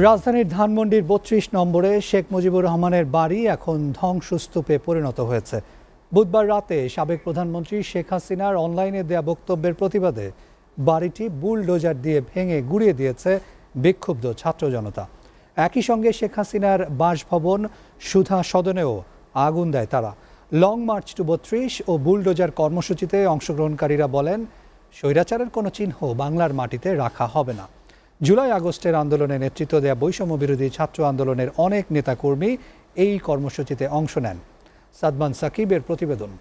রাজধানীর ধানমন্ডির ৩২ নম্বরে শেখ মুজিবুর রহমানের বাড়ি এখন ধ্বংসস্তূপে পরিণত হয়েছে। বুধবার রাতে সাবেক প্রধানমন্ত্রী শেখ হাসিনার অনলাইনে দেয়া বক্তব্যের প্রতিবাদে বাড়িটি বুলডোজার দিয়ে ভেঙে গুঁড়িয়ে দিয়েছে বিক্ষুব্ধ ছাত্র জনতা। একই সঙ্গে শেখ হাসিনার বাসভবন সুধা সদনেও আগুন দেয় তারা। লং মার্চ টু ৩২ ও বুলডোজার কর্মসূচিতে অংশগ্রহণকারীরা বলেন, স্বৈরাচারের কোনো চিহ্ন বাংলার মাটিতে রাখা হবে না। জুলাই আগস্টের আন্দোলনে নেতৃত্ব দেয়া বৈষম্য বিরোধী ছাত্র আন্দোলনের অনেক নেতাকর্মী এই কর্মসূচিতে অংশ নেন। সাদমান সাকিবের প্রতিবেদন।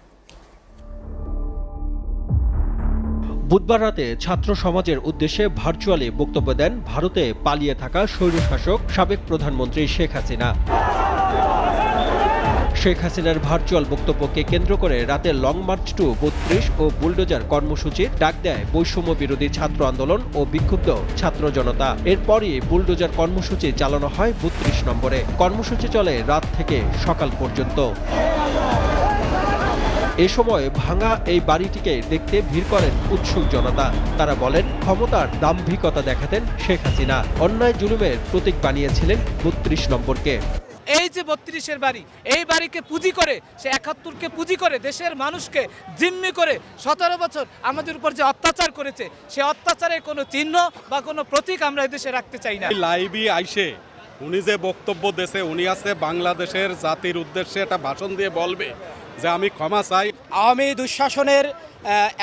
বুধবার রাতে ছাত্র সমাজের উদ্দেশ্যে ভার্চুয়ালি বক্তব্য দেন ভারতে পালিয়ে থাকা স্বৈরশাসক সাবেক প্রধানমন্ত্রী শেখ হাসিনা। শেখ হাসিনার ভার্চুয়াল বক্তব্যকে কেন্দ্র করে রাতে লং মার্চ টু ৩২ ও বুলডোজার কর্মসূচির ডাক দেয় বৈষম্য বিরোধী ছাত্র আন্দোলন ও বিক্ষুব্ধ ছাত্র জনতা। এরপরই বুলডোজার কর্মসূচি চালানো হয় ৩২ নম্বরে। কর্মসূচি চলে রাত থেকে সকাল পর্যন্ত। এ সময় ভাঙা এই বাড়িটিকে দেখতে ভিড় করেন উৎসুক জনতা। তারা বলেন, ক্ষমতার দাম্ভিকতা দেখাতেন শেখ হাসিনা, অন্যায় জুলুমের প্রতীক বানিয়েছিলেন ৩২ নম্বরকে। এই যে ৩২-এর বাড়ি, এই বাড়িকে পুঁজি করে, সে ৭১-কে পুঁজি করে দেশের মানুষকে জিম্মি করে ১৭ বছর আমাদের উপর যে অত্যাচার করেছে, সে অত্যাচারের কোনো চিহ্ন বা কোনো প্রতীক আমরা এদেশে রাখতে চাই না। লাইভে আইসে উনি যে বক্তব্য দেশে, উনি আছে বাংলাদেশের জাতির উদ্দেশ্যে একটা ভাষণ দিয়ে বলবে যে আমি ক্ষমা চাই। আওয়ামী দুঃশাসনের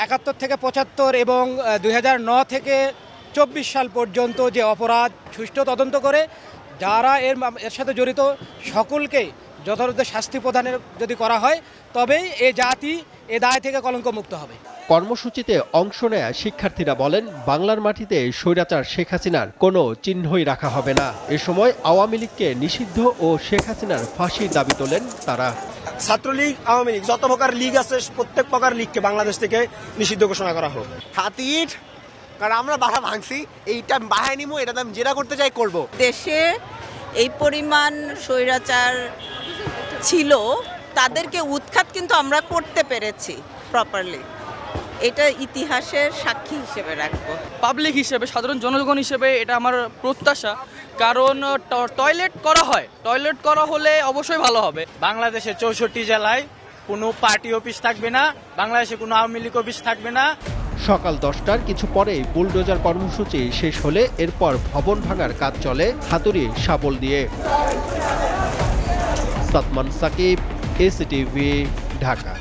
৭১ থেকে ৭৫ এবং ২০০৯ থেকে ২৪ সাল পর্যন্ত যে অপরাধ সুষ্ঠু তদন্ত করে যারা এর সাথে জড়িত সকলকে যথাযথ শাস্তি প্রদানের যদি করা হয়, তবেই এ জাতি এ দায় থেকে কলঙ্কমুক্ত হবে। কর্মসূচিতে অংশ নেয়া শিক্ষার্থীরা বলেন, বাংলার মাটিতে স্বৈরাচার শেখ হাসিনার কোনো চিহ্নই রাখা হবে না। এ সময় আওয়ামী লীগকে নিষিদ্ধ ও শেখ হাসিনার ফাঁসির দাবি তোলেন তারা। ছাত্রলীগ, আওয়ামী লীগ, যত প্রকার লীগ আছে প্রত্যেক প্রকার লীগকে বাংলাদেশ থেকে নিষিদ্ধ ঘোষণা করা হোক। হাতির, কারণ আমরা বাধা ভাঙছি, এইটা বাহায় নিমু, এটা আমি যেটা করতে চাই করব। দেশে এই পরিমাণ স্বৈরাচার ছিল, তাদেরকে উৎখাত কিন্তু আমরা করতে পেরেছি প্রপারলি। এটা ইতিহাসের সাক্ষী হিসেবে রাখবো। পাবলিক হিসেবে, সাধারণ জনগণ হিসেবে এটা আমার প্রত্যাশা, কারণ টয়লেট করা হলে অবশ্যই ভালো হবে। বাংলাদেশের ৬৪ জেলায় কোনো পার্টি অফিস থাকবে না, বাংলাদেশে কোনো আওয়ামী লীগ অফিস থাকবে না। সকাল 10টার কিছু পরেই বুলডোজার কর্মসূচি শেষ হলে এরপর ভবন ভাঙার কাজ চলে হাতুড়ি শাবল দিয়ে। সাদমান সাকিব, এসিটিভি, ঢাকা।